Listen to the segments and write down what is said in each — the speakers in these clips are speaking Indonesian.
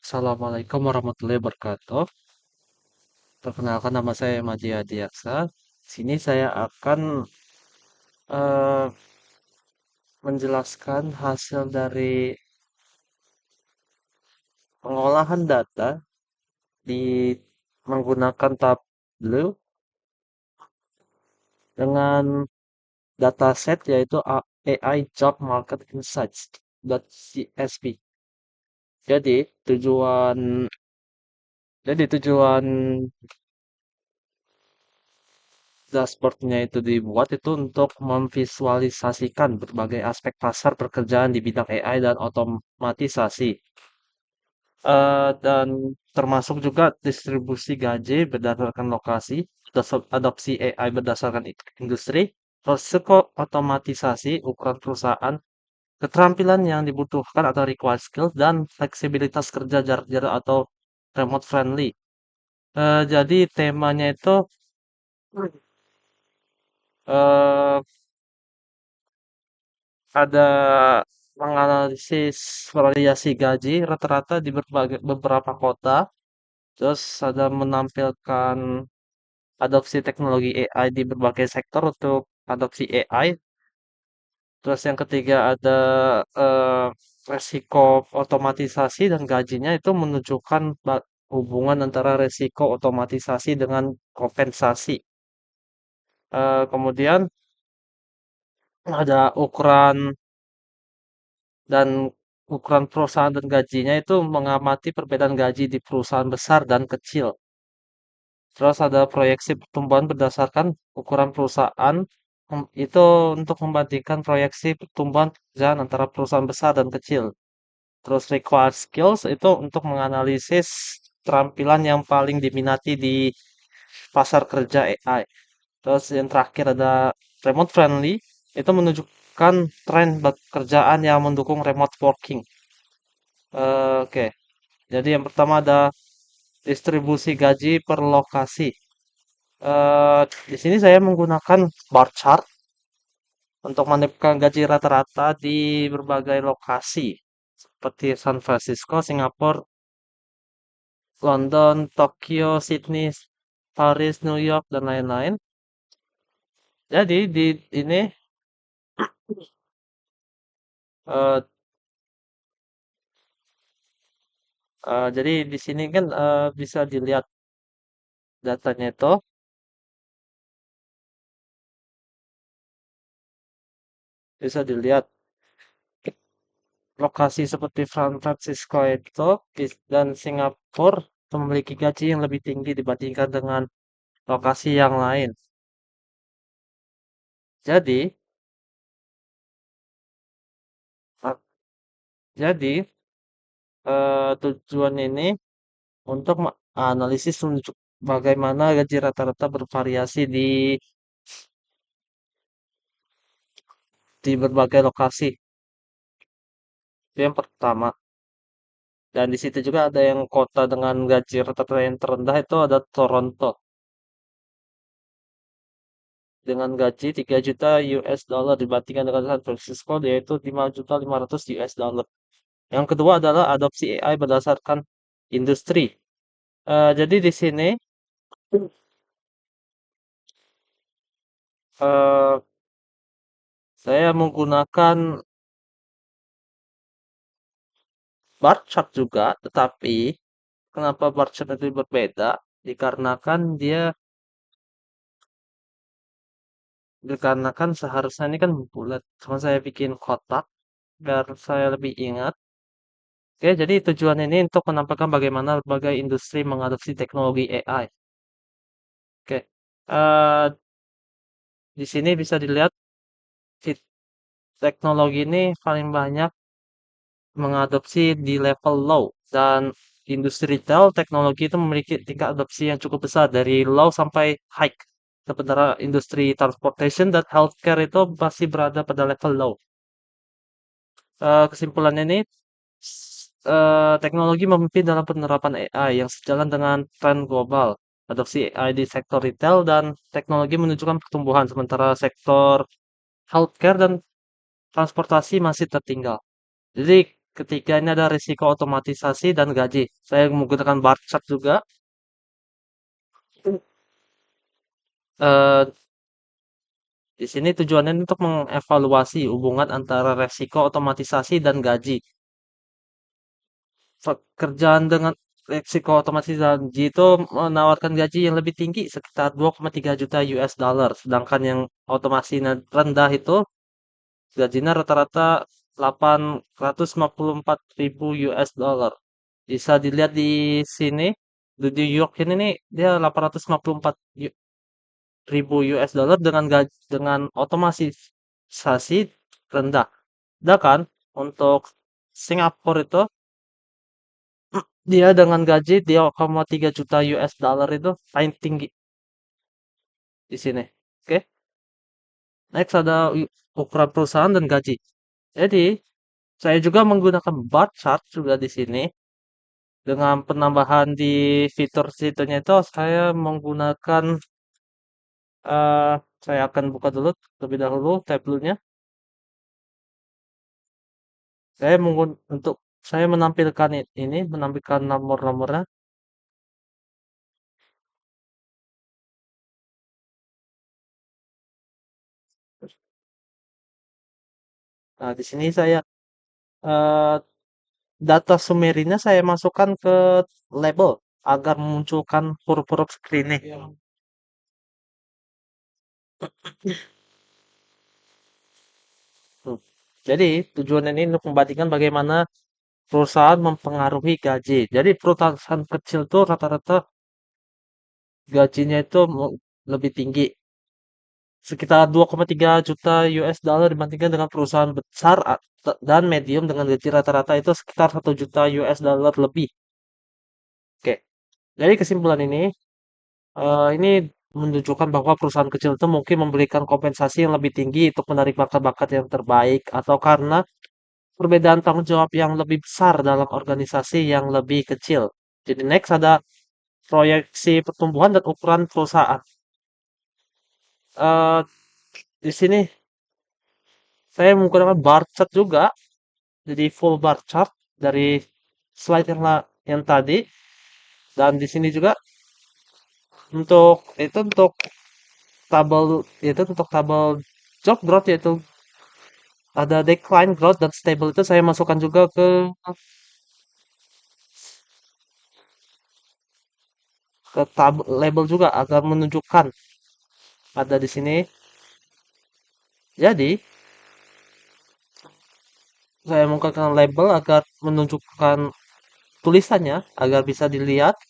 Assalamualaikum warahmatullahi wabarakatuh. Perkenalkan nama saya Maji Adiaksa. Sini saya akan eh, menjelaskan hasil dari pengolahan data di menggunakan Tableau dengan dataset yaitu AI Job Market Insights .csv. Jadi tujuan tujuan dashboardnya itu dibuat itu untuk memvisualisasikan berbagai aspek pasar pekerjaan di bidang AI dan otomatisasi. Dan termasuk juga distribusi gaji berdasarkan lokasi, adopsi AI berdasarkan industri, risiko otomatisasi, ukuran perusahaan, keterampilan yang dibutuhkan atau required skill, dan fleksibilitas kerja jarak jauh atau remote friendly. Jadi temanya itu eh, ada menganalisis variasi gaji rata-rata di beberapa kota, terus ada menampilkan adopsi teknologi AI di berbagai sektor untuk adopsi AI. Terus yang ketiga ada eh, resiko otomatisasi dan gajinya itu menunjukkan hubungan antara resiko otomatisasi dengan kompensasi. Kemudian ada dan ukuran perusahaan dan gajinya itu mengamati perbedaan gaji di perusahaan besar dan kecil. Terus ada proyeksi pertumbuhan berdasarkan ukuran perusahaan, itu untuk membandingkan proyeksi pertumbuhan pekerjaan antara perusahaan besar dan kecil. Terus required skills itu untuk menganalisis keterampilan yang paling diminati di pasar kerja AI. Terus yang terakhir ada remote friendly, itu menunjukkan tren pekerjaan yang mendukung remote working. Oke, jadi yang pertama ada distribusi gaji per lokasi. Di sini saya menggunakan bar chart untuk menentukan gaji rata-rata di berbagai lokasi seperti San Francisco, Singapura, London, Tokyo, Sydney, Paris, New York, dan lain-lain. Jadi di ini eh, jadi di sini kan bisa dilihat datanya itu, bisa dilihat lokasi seperti San Francisco itu dan Singapura memiliki gaji yang lebih tinggi dibandingkan dengan lokasi yang lain. Jadi, uh, jadi tujuan ini untuk analisis menunjuk bagaimana gaji rata-rata bervariasi di berbagai lokasi. Itu yang pertama. Dan di situ juga ada yang kota dengan gaji rata-rata yang terendah itu ada Toronto dengan gaji 3 juta US dollar dibandingkan dengan San Francisco yaitu 5.500 US dollar. Yang kedua adalah adopsi AI berdasarkan industri. Jadi di sini eh, saya menggunakan bar chart juga, tetapi kenapa bar chart itu berbeda? Dikarenakan dikarenakan seharusnya ini kan bulat, cuma saya bikin kotak biar saya lebih ingat. Oke, jadi tujuan ini untuk menampilkan bagaimana berbagai industri mengadopsi teknologi AI. Oke, eh, di sini bisa dilihat fit- teknologi ini paling banyak mengadopsi di level low dan industri retail teknologi itu memiliki tingkat adopsi yang cukup besar dari low sampai high. Sementara industri transportation dan healthcare itu masih berada pada level low. Kesimpulan ini, teknologi memimpin dalam penerapan AI yang sejalan dengan tren global. Adopsi AI di sektor retail dan teknologi menunjukkan pertumbuhan, sementara sektor healthcare dan transportasi masih tertinggal. Jadi ketiga ini ada risiko otomatisasi dan gaji. Saya menggunakan bar chart juga. Eh, di sini tujuannya untuk mengevaluasi hubungan antara resiko otomatisasi dan gaji. Pekerjaan dengan resiko otomatisasi dan gaji itu menawarkan gaji yang lebih tinggi sekitar 2,3 juta US dollar. Sedangkan yang otomasi rendah itu gajinya rata-rata 854.000 US dollar. Bisa dilihat di sini, di New York ini nih, dia 854 ribu US dollar dengan gaji dengan otomatisasi rendah. Sedangkan untuk Singapura itu dia dengan gaji 2,3 juta US dollar itu paling tinggi di sini. Oke, next ada ukuran perusahaan dan gaji. Jadi, saya juga menggunakan bar chart juga di sini. Dengan penambahan di fitur situnya itu saya menggunakan eh saya akan buka dulu terlebih dahulu tabelnya. Untuk saya menampilkan ini menampilkan nomor-nomornya. Nah, di sini saya eh, data summary-nya saya masukkan ke label agar memunculkan huruf-huruf screen nih. Hmm. Jadi tujuan ini untuk membandingkan bagaimana perusahaan mempengaruhi gaji. Jadi perusahaan kecil tuh rata-rata gajinya itu lebih tinggi, sekitar 2,3 juta US dollar dibandingkan dengan perusahaan besar dan medium dengan gaji rata-rata itu sekitar 1 juta US dollar lebih. Oke, dari kesimpulan ini menunjukkan bahwa perusahaan kecil itu mungkin memberikan kompensasi yang lebih tinggi untuk menarik bakat-bakat yang terbaik atau karena perbedaan tanggung jawab yang lebih besar dalam organisasi yang lebih kecil. Jadi next ada proyeksi pertumbuhan dan ukuran perusahaan. Eh di sini saya menggunakan bar chart juga, jadi full bar chart dari slide yang tadi, dan di sini juga untuk tabel job growth yaitu ada decline growth dan stable itu saya masukkan juga ke tabel label juga agar menunjukkan ada di sini. Jadi saya menggunakan label agar menunjukkan tulisannya agar bisa dilihat.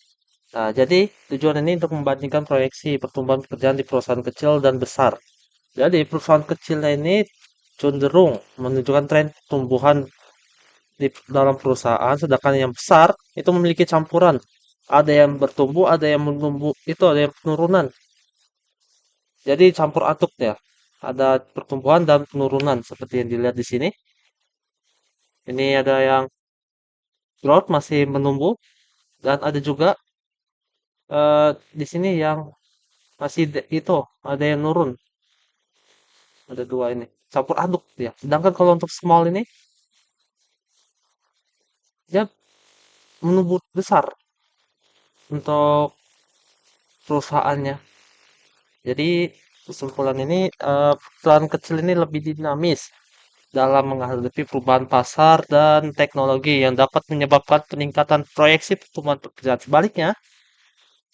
Nah, jadi tujuan ini untuk membandingkan proyeksi pertumbuhan pekerjaan di perusahaan kecil dan besar. Jadi perusahaan kecilnya ini cenderung menunjukkan tren pertumbuhan di dalam perusahaan, sedangkan yang besar itu memiliki campuran. Ada yang bertumbuh, ada yang menumbuh, itu ada yang penurunan. Jadi campur aduk ya. Ada pertumbuhan dan penurunan seperti yang dilihat di sini. Ini ada yang growth masih menumbuh dan ada juga di sini yang masih itu ada yang nurun. Ada dua ini. Campur aduk ya. Sedangkan kalau untuk small ini dia menumbuh besar untuk perusahaannya. Jadi kesimpulan ini perusahaan kecil ini lebih dinamis dalam menghadapi perubahan pasar dan teknologi yang dapat menyebabkan peningkatan proyeksi pertumbuhan pekerjaan. Sebaliknya,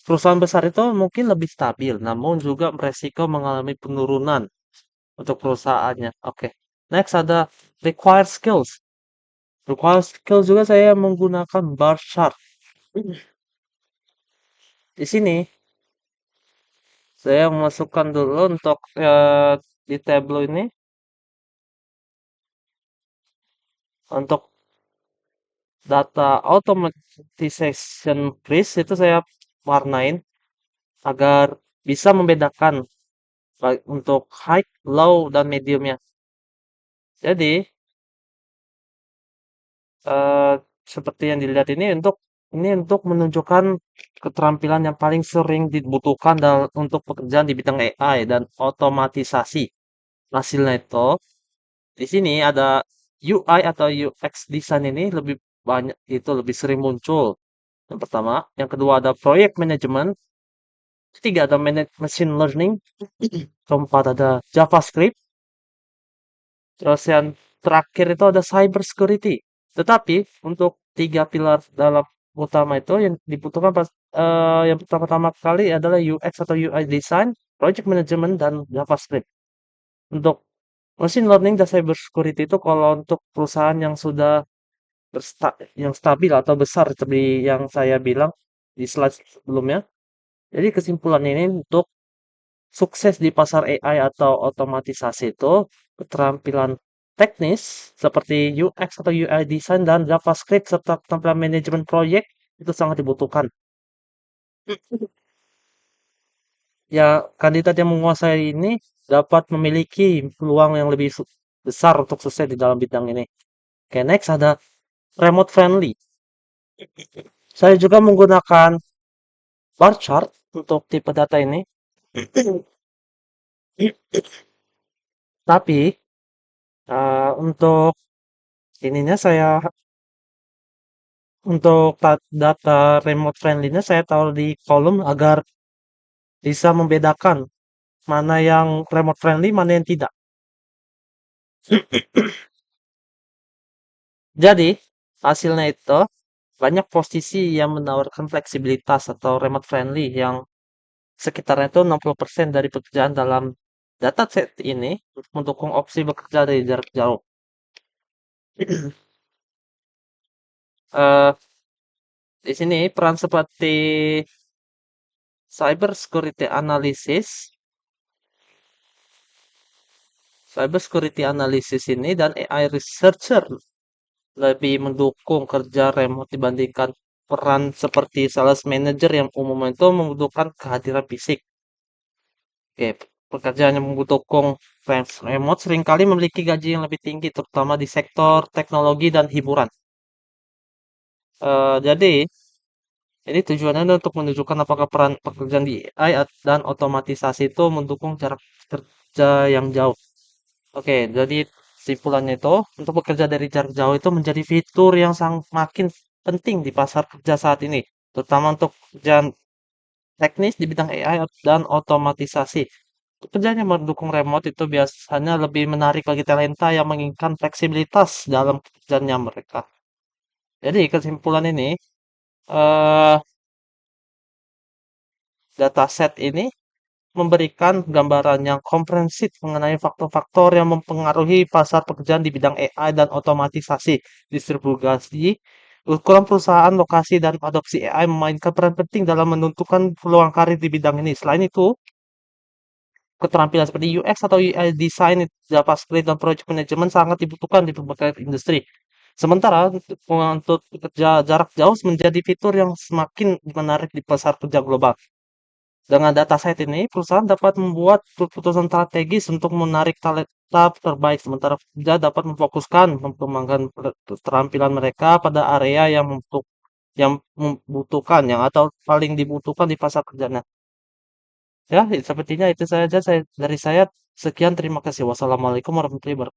perusahaan besar itu mungkin lebih stabil, namun juga beresiko mengalami penurunan untuk perusahaannya. Oke, next ada required skills. Required skills juga saya menggunakan bar chart. Di sini saya memasukkan dulu untuk di tabel ini untuk data automatization list itu saya warnain agar bisa membedakan untuk high, low, dan mediumnya. Jadi eh, seperti yang dilihat ini untuk menunjukkan keterampilan yang paling sering dibutuhkan untuk pekerjaan di bidang AI dan otomatisasi. Hasilnya itu di sini ada UI atau UX design ini lebih banyak itu lebih sering muncul. Yang pertama, yang kedua ada project management, ketiga ada machine learning, keempat ada JavaScript, terus yang terakhir itu ada cyber security. Tetapi untuk tiga pilar dalam utama itu yang dibutuhkan yang pertama-tama kali adalah UX atau UI design, project management dan JavaScript. Untuk machine learning dan cyber security itu kalau untuk perusahaan yang sudah yang stabil atau besar seperti yang saya bilang di slide sebelumnya. Jadi kesimpulan ini untuk sukses di pasar AI atau otomatisasi itu keterampilan teknis seperti UX atau UI design dan JavaScript serta keterampilan manajemen proyek itu sangat dibutuhkan. Ya, kandidat yang menguasai ini dapat memiliki peluang yang lebih besar untuk sukses di dalam bidang ini. Oke, next ada remote friendly. Saya juga menggunakan bar chart untuk tipe data ini. Tapi untuk ininya saya untuk data remote friendly-nya saya taruh di kolom agar bisa membedakan mana yang remote friendly, mana yang tidak. Jadi, hasilnya itu banyak posisi yang menawarkan fleksibilitas atau remote friendly yang sekitarnya itu 60% dari pekerjaan dalam dataset ini untuk mendukung opsi bekerja dari jarak jauh. Eh, di sini peran seperti cyber security analysis, cyber security analysis ini dan AI researcher lebih mendukung kerja remote dibandingkan peran seperti sales manager yang umumnya itu membutuhkan kehadiran fisik. Oke, pekerjaan yang membutuhkan remote seringkali memiliki gaji yang lebih tinggi, terutama di sektor teknologi dan hiburan. Jadi, ini tujuannya untuk menunjukkan apakah peran pekerjaan di AI dan otomatisasi itu mendukung jarak kerja yang jauh. Oke, jadi kesimpulannya itu untuk bekerja dari jarak jauh itu menjadi fitur yang makin penting di pasar kerja saat ini, terutama untuk pekerjaan teknis di bidang AI dan otomatisasi. Pekerjaan yang mendukung remote itu biasanya lebih menarik bagi talenta yang menginginkan fleksibilitas dalam pekerjaannya mereka. Jadi kesimpulan ini, eh, dataset ini memberikan gambaran yang komprehensif mengenai faktor-faktor yang mempengaruhi pasar pekerjaan di bidang AI dan otomatisasi, distribusi, ukuran perusahaan, lokasi, dan adopsi AI memainkan peran penting dalam menentukan peluang karir di bidang ini. Selain itu, keterampilan seperti UX atau UI design, JavaScript, dan project management sangat dibutuhkan di berbagai industri. Sementara untuk pekerja jarak jauh menjadi fitur yang semakin menarik di pasar kerja global. Dengan data set ini, perusahaan dapat membuat keputusan strategis untuk menarik talenta terbaik, sementara pekerja dapat memfokuskan mengembangkan keterampilan mereka pada area yang membutuhkan, yang atau paling dibutuhkan di pasar kerjanya. Ya, sepertinya itu saja dari saya. Sekian, terima kasih. Wassalamualaikum warahmatullahi wabarakatuh.